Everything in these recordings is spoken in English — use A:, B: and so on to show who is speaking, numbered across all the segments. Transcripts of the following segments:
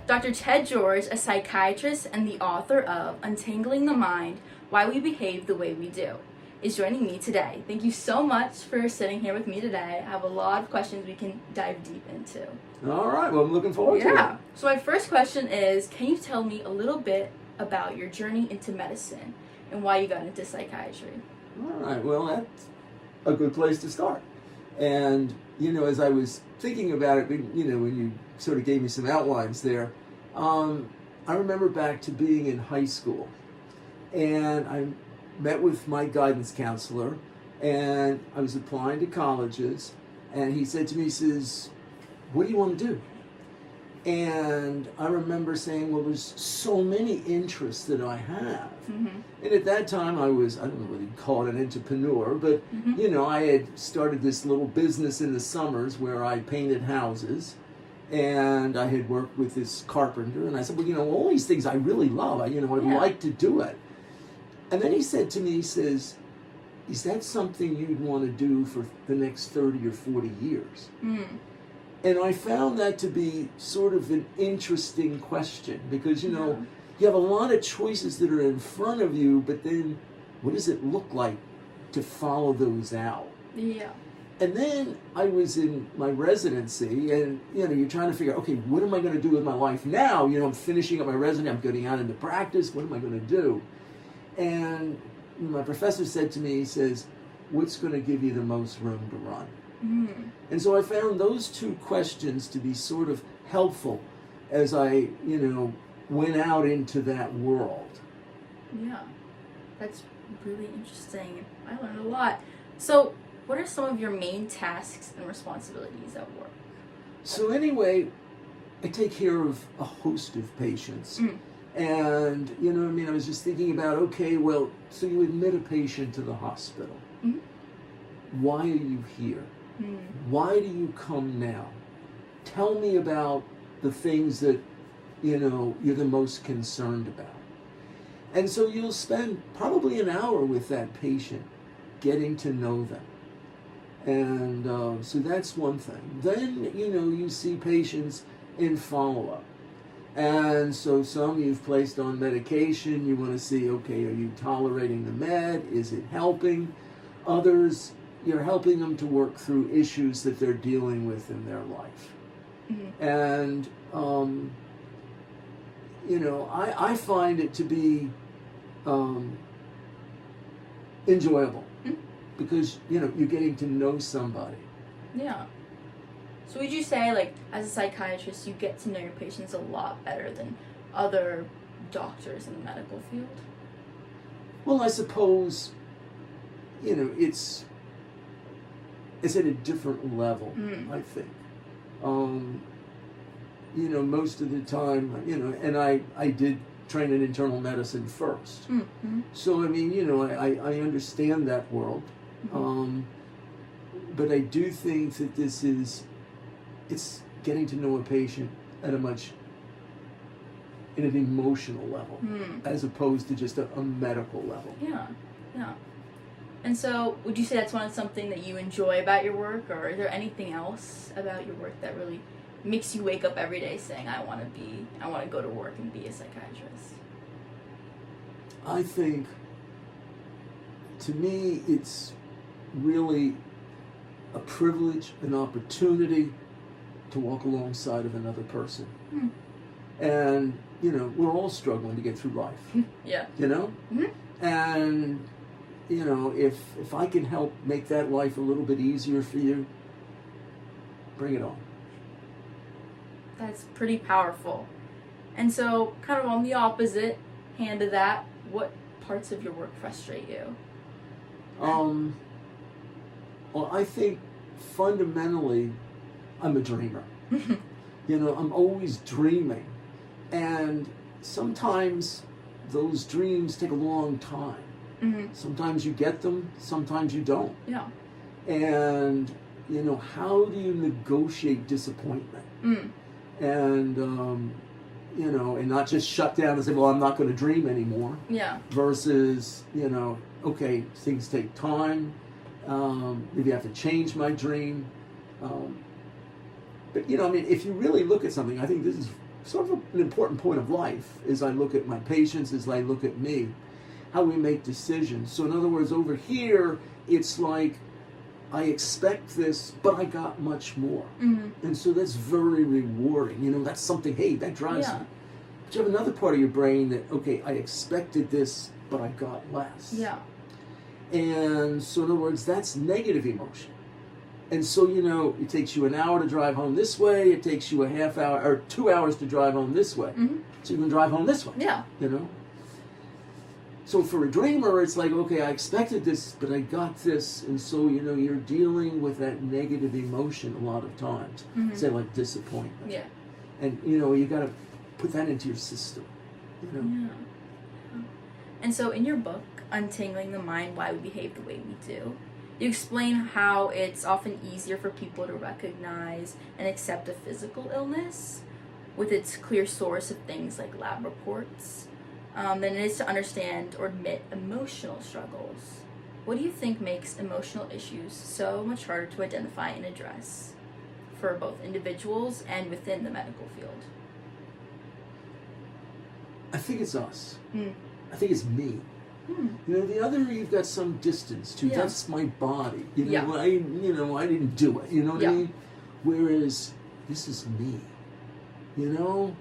A: Dr. Ted George, a psychiatrist and the author of Untangling the Mind, Why We Behave the Way We Do, is joining me today. Thank you so much for sitting here with me today. I have a lot of questions we can dive deep into.
B: All right, well, I'm looking forward to it.
A: Yeah. So my first question is, can you tell me a little bit about your journey into medicine and why you got into psychiatry?
B: All right, well, that's a good place to start. And, as I was thinking about it, when you sort of gave me some outlines there, I remember back to being in high school. And I met with my guidance counselor, and I was applying to colleges, and he said to me, he says, "What do you want to do?" And I remember saying, well, there's so many interests that I have. Mm-hmm. And at that time I don't know whether you'd call it an entrepreneur, but, I had started this little business in the summers where I painted houses, and I had worked with this carpenter, and I said, well, all these things I really love, I'd like to do it. And then he said to me, he says, is that something you'd want to do for the next 30 or 40 years? Mm. And I found that to be sort of an interesting question because, you have a lot of choices that are in front of you, but then what does it look like to follow those out?
A: Yeah.
B: And then I was in my residency and, you're trying to figure out, okay, what am I going to do with my life now? I'm finishing up my residency, I'm getting out into practice, what am I going to do? And my professor said to me, he says, what's going to give you the most room to run? Mm. And so I found those two questions to be sort of helpful as I, went out into that world.
A: Yeah, that's really interesting. I learned a lot. So what are some of your main tasks and responsibilities at work?
B: So anyway, I take care of a host of patients. Mm. And, I was just thinking about, okay, well, so you admit a patient to the hospital. Mm-hmm. Why are you here? Mm. Why do you come now? Tell me about the things that, you're the most concerned about. And so you'll spend probably an hour with that patient getting to know them. And so that's one thing. Then, you see patients in follow-up. And so some you've placed on medication, you want to see, okay, are you tolerating the med? Is it helping? Others, you're helping them to work through issues that they're dealing with in their life. Mm-hmm. And, I find it to be enjoyable mm-hmm. because, you're getting to know somebody.
A: Yeah. So would you say, as a psychiatrist, you get to know your patients a lot better than other doctors in the medical field?
B: Well, I suppose, it's at a different level, I think. Most of the time, and I did train in internal medicine first. Mm-hmm. So, I understand that world. Mm-hmm. But I do think that it's getting to know a patient at in an emotional level, as opposed to just a medical level.
A: Yeah, yeah. And so, would you say that's something that you enjoy about your work, or is there anything else about your work that really makes you wake up every day saying, I want to go to work and be a psychiatrist?
B: I think, to me, it's really a privilege, an opportunity to walk alongside of another person. Mm. And, we're all struggling to get through life.
A: Yeah.
B: Mm-hmm. And, if I can help make that life a little bit easier for you, bring it on.
A: That's pretty powerful. And so, kind of on the opposite hand of that, what parts of your work frustrate you?
B: Well, I think fundamentally, I'm a dreamer. I'm always dreaming. And sometimes those dreams take a long time. Mm-hmm. Sometimes you get them, sometimes you don't.
A: Yeah.
B: And, how do you negotiate disappointment? Mm. And, and not just shut down and say, well, I'm not going to dream anymore.
A: Yeah.
B: Versus, okay, things take time. Maybe I have to change my dream. But, if you really look at something, I think this is sort of an important point of life as I look at my patients, as I look at me, how we make decisions. So in other words, over here, it's like I expect this, but I got much more. And so that's very rewarding. You know, that's something, hey, that drives me. But you have another part of your brain that, okay, I expected this, but I got less.
A: Yeah.
B: And so in other words, that's negative emotion. And so, you know, it takes you an hour to drive home this way, it takes you a half hour or 2 hours to drive home this way. So you can drive home this way.
A: Yeah.
B: You know? So for a dreamer, it's like, okay, I expected this, but I got this. And so, you know, you're dealing with that negative emotion a lot of times. Say like disappointment.
A: Yeah.
B: And, you know, you got to put that into your system. You know?
A: Yeah. And so in your book, Untangling the Mind, Why We Behave the Way We Do, you explain how it's often easier for people to recognize and accept a physical illness with its clear source of things like lab reports than it is to understand or admit emotional struggles. What do you think makes emotional issues so much harder to identify and address for both individuals and within the medical field?
B: I think it's us. I think it's me. You know, the other you've got some distance to.
A: Yeah.
B: That's my body. You know,
A: Yeah.
B: I didn't do it. You know what
A: Yeah.
B: I mean? Whereas this is me. You know,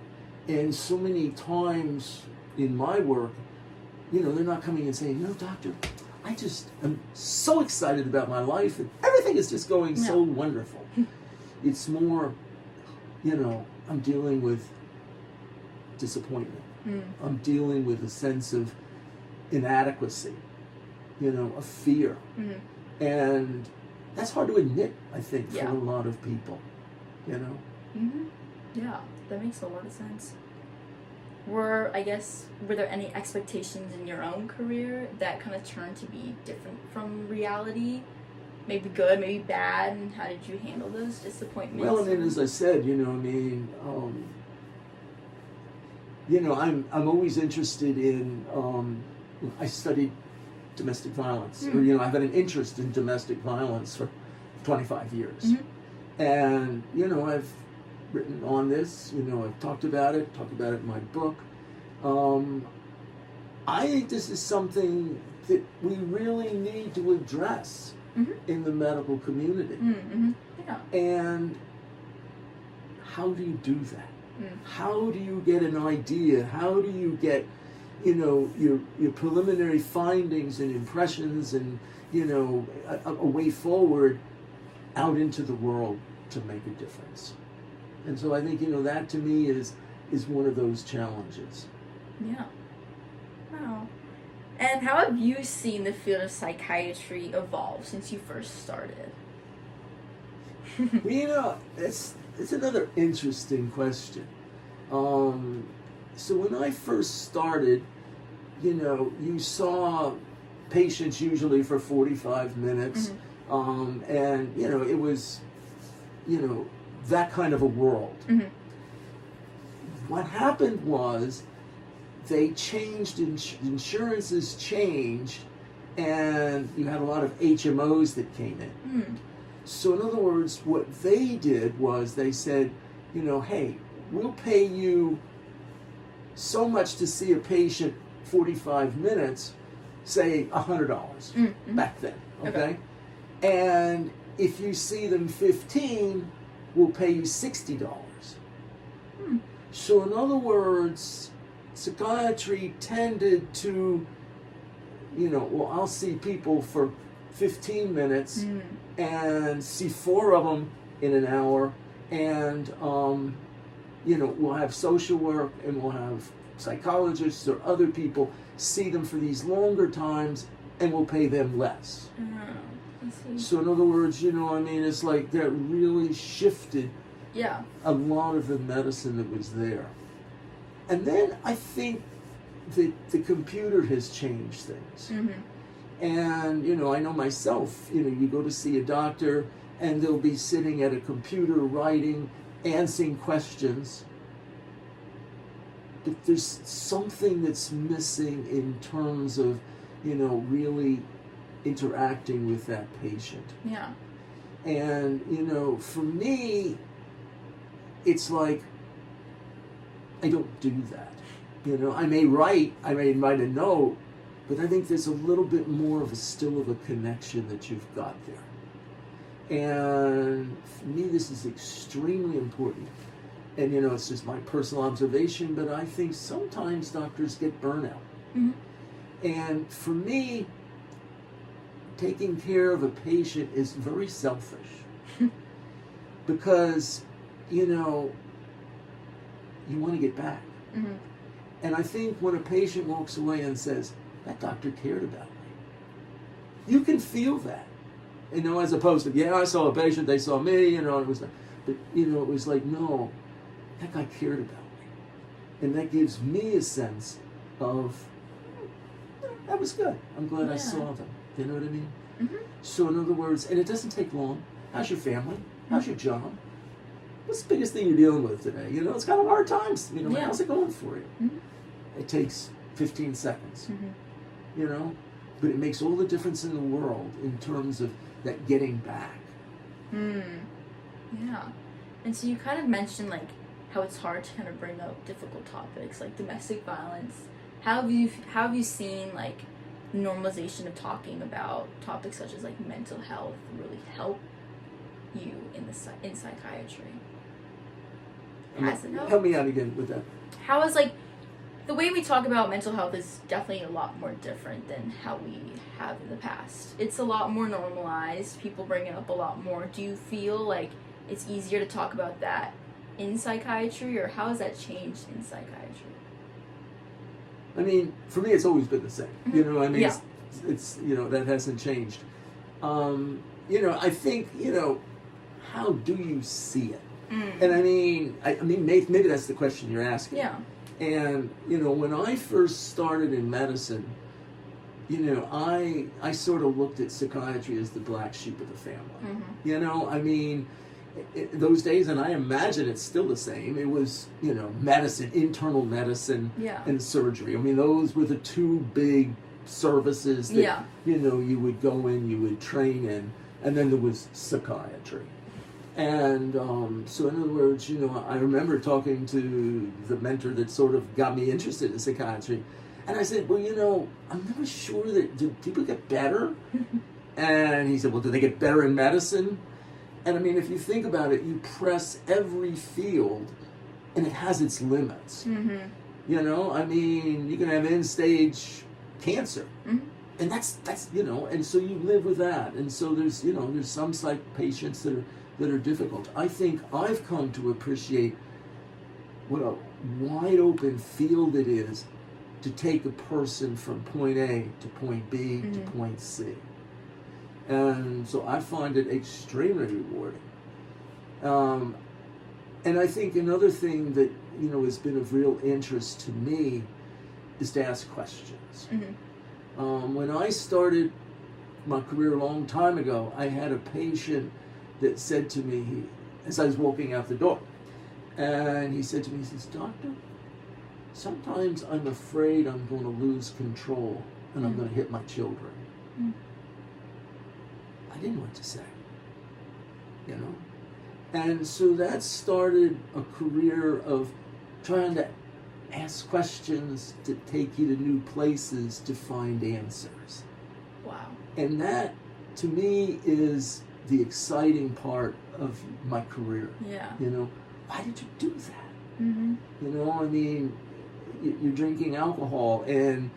B: and so many times in my work, you know, they're not coming and saying, "No, doctor, I just am so excited about my life and everything is just going so wonderful." It's more, you know, I'm dealing with disappointment. I'm dealing with a sense of inadequacy, you know, a fear. And that's hard to admit, I think, for a lot of people, you know?
A: Yeah, that makes a lot of sense. Were there any expectations in your own career that kind of turned to be different from reality? Maybe good, maybe bad, and how did you handle those disappointments?
B: Well, I mean, as I said, you know, I mean, you know, I'm always interested in, I studied domestic violence, or, you know, I've had an interest in domestic violence for 25 years. And, you know, I've written on this, you know, I've talked about it in my book. I think this is something that we really need to address in the medical community.
A: Yeah.
B: And how do you do that? How do you get an idea? How do you get, you know, your preliminary findings and impressions and, you know, a way forward out into the world to make a difference? And so I think, you know, that to me is one of those challenges.
A: Yeah. Wow. And how have you seen the field of psychiatry evolve since you first started?
B: You know, it's another interesting question. So when I first started, you know, you saw patients usually for 45 minutes, and, you know, it was, you know, that kind of a world. What happened was they changed, insurances changed, and you had a lot of HMOs that came in. So in other words, what they did was they said, you know, hey, we'll pay you so much to see a patient 45 minutes, say $100 back then, okay? And if you see them 15, we'll pay you $60. So in other words, psychiatry tended to, you know, well, I'll see people for 15 minutes and see 4 of them in an hour, and you know, we'll have social work and we'll have psychologists or other people see them for these longer times, and we'll pay them less. So in other words, you know, I mean, it's like that really shifted a lot of the medicine that was there. And then I think that the computer has changed things. And, you know, I know myself, you know, you go to see a doctor and they'll be sitting at a computer writing, answering questions. But there's something that's missing in terms of, you know, really interacting with that patient.
A: Yeah.
B: And, you know, for me, it's like I don't do that. You know, I may write a note, but I think there's a little bit more of a connection that you've got there. And for me, this is extremely important. And, you know, it's just my personal observation, but I think sometimes doctors get burnout.
A: Mm-hmm.
B: And for me, taking care of a patient is very selfish. Because, you know, you want to get back.
A: Mm-hmm.
B: And I think when a patient walks away and says, that doctor cared about me, you can feel that. You know, as opposed to, yeah, I saw a patient, they saw me, you know, it was, but, you know, it was like, no, that guy cared about me. And that gives me a sense of, that was good. I'm glad I saw them. You know what I mean?
A: Mm-hmm.
B: So in other words, and it doesn't take long. How's your family? How's your job? What's the biggest thing you're dealing with today? You know, it's kind of hard times. You know, how's it going for you?
A: Mm-hmm.
B: It takes 15 seconds.
A: Mm-hmm.
B: You know? But it makes all the difference in the world in terms of that getting back.
A: Yeah. And so you kind of mentioned, like, how it's hard to kind of bring up difficult topics like domestic violence. How have you seen, like, normalization of talking about topics such as, like, mental health really help you in psychiatry? Has it helped?
B: Help me out again with that.
A: How is, like, the way we talk about mental health is definitely a lot more different than how we have in the past. It's a lot more normalized. People bring it up a lot more. Do you feel like it's easier to talk about that in psychiatry, or how has that changed in psychiatry?
B: I mean, for me, it's always been the same.
A: Mm-hmm.
B: You know, I mean,
A: Yeah.
B: it's you know, that hasn't changed. You know, I think, you know, how do you see it? And I mean, maybe that's the question you're asking.
A: Yeah.
B: And, you know, when I first started in medicine, you know, I sort of looked at psychiatry as the black sheep of the family.
A: Mm-hmm.
B: You know, I mean, those days, and I imagine it's still the same, it was, you know, medicine, internal medicine, and surgery. I mean, those were the two big services that, you know, you would go in, you would train in, and then there was psychiatry. And so in other words, you know, I remember talking to the mentor that sort of got me interested in psychiatry. And I said, well, you know, I'm never sure that, do people get better? And he said, well, do they get better in medicine? And I mean, if you think about it, you press every field and it has its limits.
A: Mm-hmm.
B: You know, I mean, you can have end-stage cancer.
A: Mm-hmm.
B: And that's, you know, and so you live with that. And so there's, you know, there's some psych patients that are difficult. I think I've come to appreciate what a wide open field it is to take a person from point A to point B to point C. And so I find it extremely rewarding. And I think another thing that, you know, has been of real interest to me is to ask questions. When I started my career a long time ago, I had a patient that said to me, as I was walking out the door, and he said to me, he says, doctor, sometimes I'm afraid I'm going to lose control and I'm going to hit my children. I didn't know what to say, you know? And so that started a career of trying to ask questions to take you to new places to find answers.
A: Wow.
B: And that, to me, is the exciting part of my career.
A: Yeah.
B: You know, why did you do that?
A: Mm-hmm.
B: You know, I mean, you're drinking alcohol and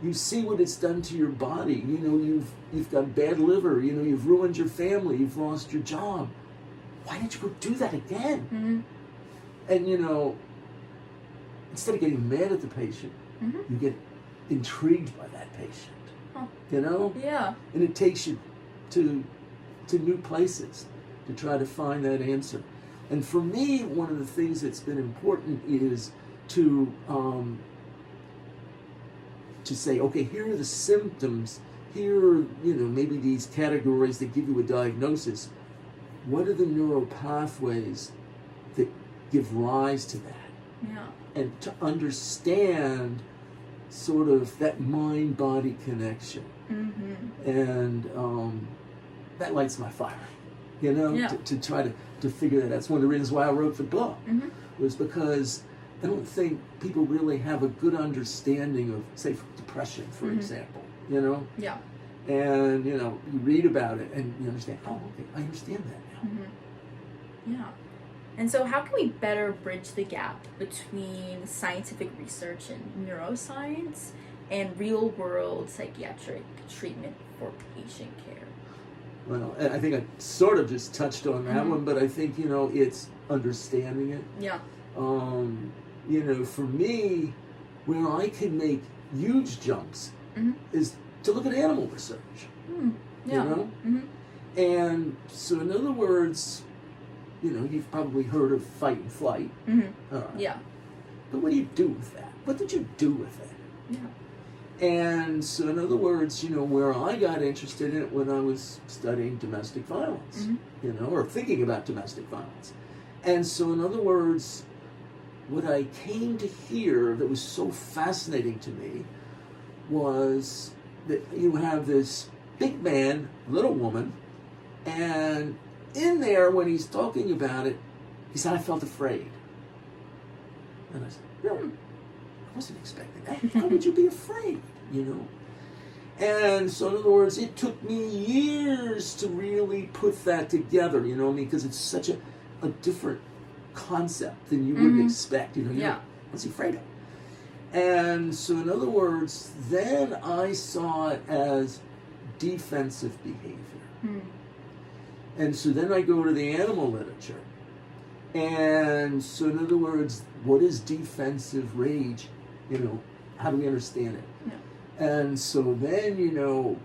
B: you see what it's done to your body. You know, you've got bad liver. You know, you've ruined your family. You've lost your job. Why did you go do that again?
A: Mm-hmm.
B: And, you know, instead of getting mad at the patient, you get intrigued by that patient.
A: Huh.
B: You know?
A: Yeah.
B: And it takes you to new places to try to find that answer. And for me, one of the things that's been important is to say, okay, here are the symptoms, here are, you know, maybe these categories that give you a diagnosis. What are the neural pathways that give rise to that?
A: Yeah.
B: And to understand sort of that mind-body connection. And that lights my fire, you know, to try to figure that out. That's one of the reasons why I wrote the book, was because I don't think people really have a good understanding of, say, depression, for example, you know?
A: Yeah.
B: And, you know, you read about it and you understand, oh, okay, I understand that now.
A: Yeah. And so how can we better bridge the gap between scientific research in neuroscience and real-world psychiatric treatment for patient care?
B: Well, and I think I sort of just touched on that one, but I think, you know, it's understanding it.
A: Yeah.
B: You know, for me, where I can make huge jumps is to look at animal research.
A: Yeah.
B: You know? And so, in other words, you know, you've probably heard of fight and flight.
A: Yeah.
B: But what do you do with that? What did you do with it?
A: Yeah.
B: And so, in other words, you know, where I got interested in it when I was studying domestic violence, you know, or thinking about domestic violence. And so, in other words, what I came to hear that was so fascinating to me was that you have this big man, little woman, and in there, when he's talking about it, he said, I felt afraid. And I said, really? I wasn't expecting that. How would you be afraid, you know? And so, in other words, it took me years to really put that together, you know, because it's such a different concept than you wouldn't expect, you know.
A: Yeah.
B: What's he afraid of? And so, in other words, then I saw it as defensive behavior. And so then I go to the animal literature. And so, in other words, what is defensive rage? You know, how do we understand it? Yeah. And so then, you know,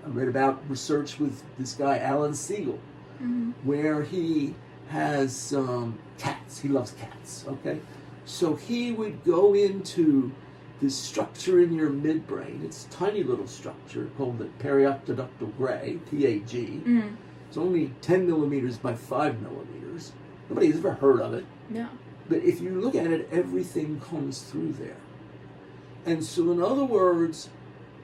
B: I read about research with this guy, Alan Siegel, where he has cats. He loves cats, okay? So he would go into this structure in your midbrain. It's a tiny little structure called the perioctaductal gray, PAG. It's only 10 millimeters by 5 millimeters. Nobody's ever heard of it.
A: Yeah.
B: But if you look at it, everything comes through there. And so, in other words,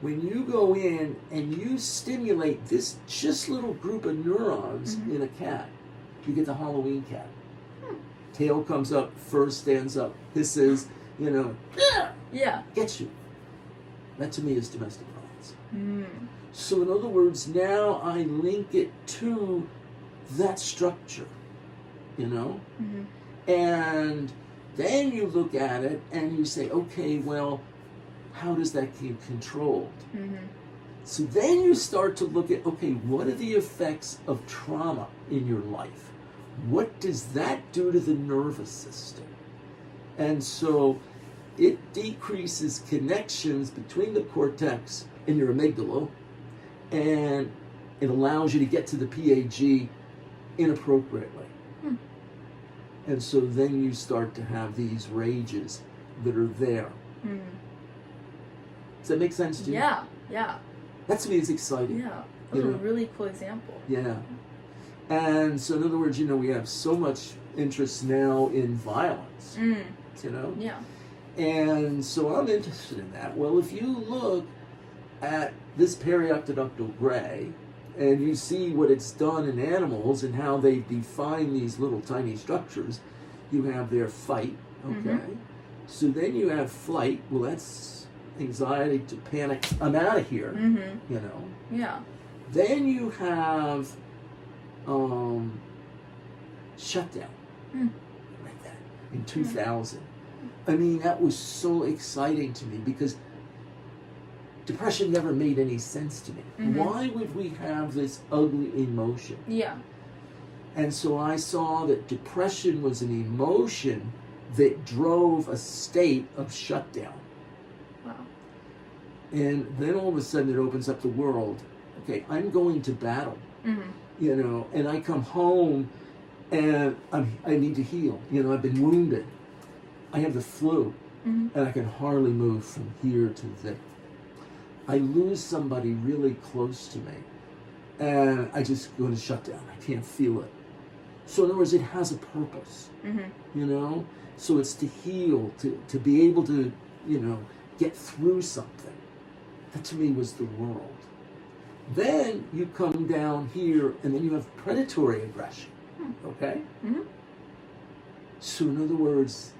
B: when you go in and you stimulate this just little group of neurons in a cat, you get the Halloween cat. Tail comes up, fur stands up, hisses, you know,
A: Yeah.
B: gets you. That to me is domestic violence. So in other words, now I link it to that structure, you know? And then you look at it and you say, okay, well, how does that get controlled? So then you start to look at, okay, what are the effects of trauma in your life? What does that do to the nervous system? And so it decreases connections between the cortex and your amygdala, and it allows you to get to the PAG inappropriately. And so then you start to have these rages that are there. Does that make sense to you?
A: Yeah. Yeah.
B: That to me is exciting.
A: Yeah. That's a really cool example.
B: Yeah. And so in other words, you know, we have so much interest now in violence, you know?
A: Yeah.
B: And so I'm interested in that. Well, if you look at this perioctaductal gray and you see what it's done in animals and how they define these little tiny structures, you have their fight, okay? So then you have flight. Well, that's anxiety to panic. I'm out of here, you know?
A: Yeah.
B: Then you have shutdown, like that, in 2000. I mean, that was so exciting to me because depression never made any sense to me. Why would we have this ugly emotion?
A: Yeah.
B: And so I saw that depression was an emotion that drove a state of shutdown.
A: Wow.
B: And then all of a sudden it opens up the world. Okay, I'm going to battle, you know, and I come home and I need to heal. You know, I've been wounded. I have the flu, and I can hardly move from here to there. I lose somebody really close to me, and I just go into shutdown. I can't feel it. So in other words, it has a purpose, you know? So it's to heal, to be able to, you know, get through something. That to me was the world. Then you come down here, and then you have predatory aggression, okay? So in other words,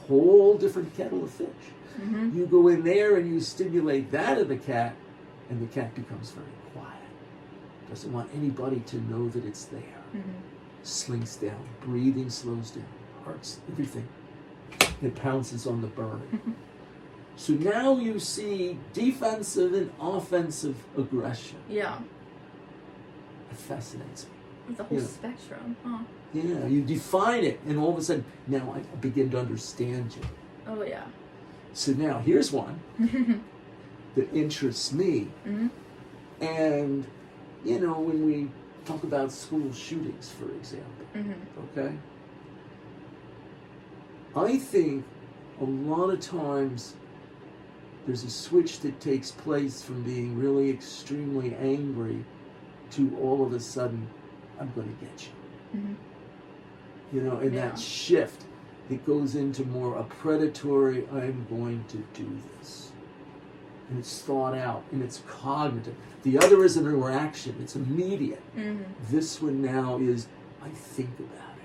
B: whole different kettle of fish.
A: Mm-hmm.
B: You go in there and you stimulate that in the cat, and the cat becomes very quiet. Doesn't want anybody to know that it's there.
A: Mm-hmm.
B: Slinks down, breathing slows down, hearts, everything. It pounces on the bird. So now you see defensive and offensive aggression.
A: Yeah.
B: It fascinates me.
A: It's a whole
B: Yeah.
A: spectrum, huh?
B: Yeah, you define it, and all of a sudden, now I begin to understand you.
A: Oh, yeah.
B: So now here's one that interests me.
A: Mm-hmm.
B: And, you know, when we talk about school shootings, for example,
A: Mm-hmm.
B: okay? I think a lot of times there's a switch that takes place from being really extremely angry to all of a sudden, I'm going to get you.
A: Mm-hmm.
B: You know, and
A: Yeah.
B: that shift, it goes into more a predatory, I'm going to do this. And it's thought out, and it's cognitive. The other is an reaction, it's immediate.
A: Mm-hmm.
B: This one now is, I think about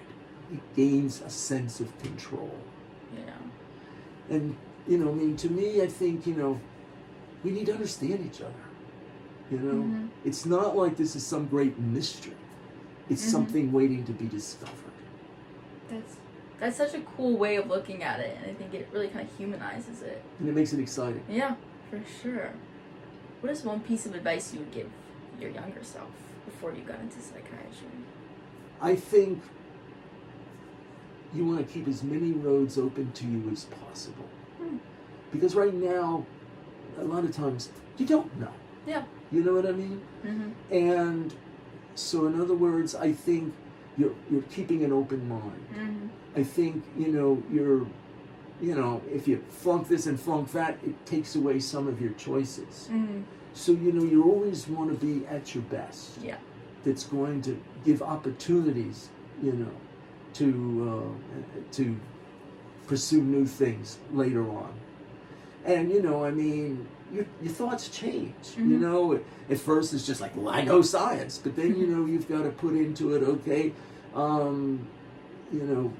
B: it. It gains a sense of control.
A: Yeah.
B: And, you know, I mean, to me, I think, you know, we need to understand each other. You know,
A: Mm-hmm.
B: it's not like this is some great mystery. It's
A: Mm-hmm.
B: something waiting to be discovered.
A: That's such a cool way of looking at it, and I think it really kind of humanizes it.
B: And it makes it exciting.
A: Yeah, for sure. What is one piece of advice you would give your younger self before you got into psychiatry?
B: I think you want to keep as many roads open to you as possible. Because right now, a lot of times, you don't know.
A: Yeah.
B: You know what I mean?
A: Mm-hmm.
B: And so, in other words, I think you're keeping an open mind.
A: Mm-hmm.
B: I think, you know, if you flunk this and flunk that, it takes away some of your choices.
A: Mm-hmm.
B: So, you know, you always want to be at your best.
A: Yeah.
B: That's going to give opportunities, you know, to pursue new things later on. And, you know, I mean, your thoughts change.
A: Mm-hmm.
B: You know, at first it's just like, well, I know science. But then, you know, you've got to put into it, okay, you know,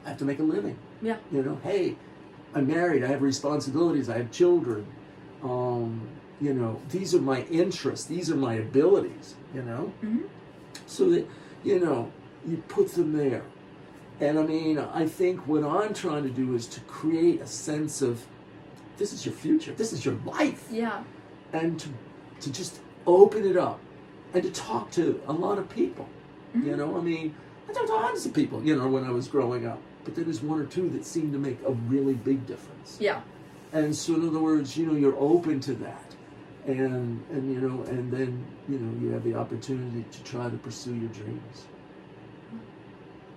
B: I have to make a living.
A: Yeah.
B: You know, hey, I'm married, I have responsibilities, I have children. You know, these are my interests, these are my abilities, you know?
A: Mm-hmm.
B: So that, you know, you put them there. And I mean, I think what I'm trying to do is to create a sense of, this is your future, this is your life.
A: Yeah.
B: And to just open it up and to talk to a lot of people.
A: Mm-hmm.
B: You know, I mean, I talked to hundreds of people, you know, when I was growing up. But then there's one or two that seem to make a really big difference.
A: Yeah.
B: And so in other words, you know, you're open to that. And you know, and then, you know, you have the opportunity to try to pursue your dreams.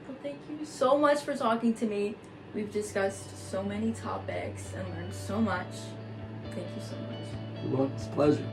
A: Well, thank you so much for talking to me. We've discussed so many topics and learned so much. Thank you so much.
B: Well, it's a pleasure.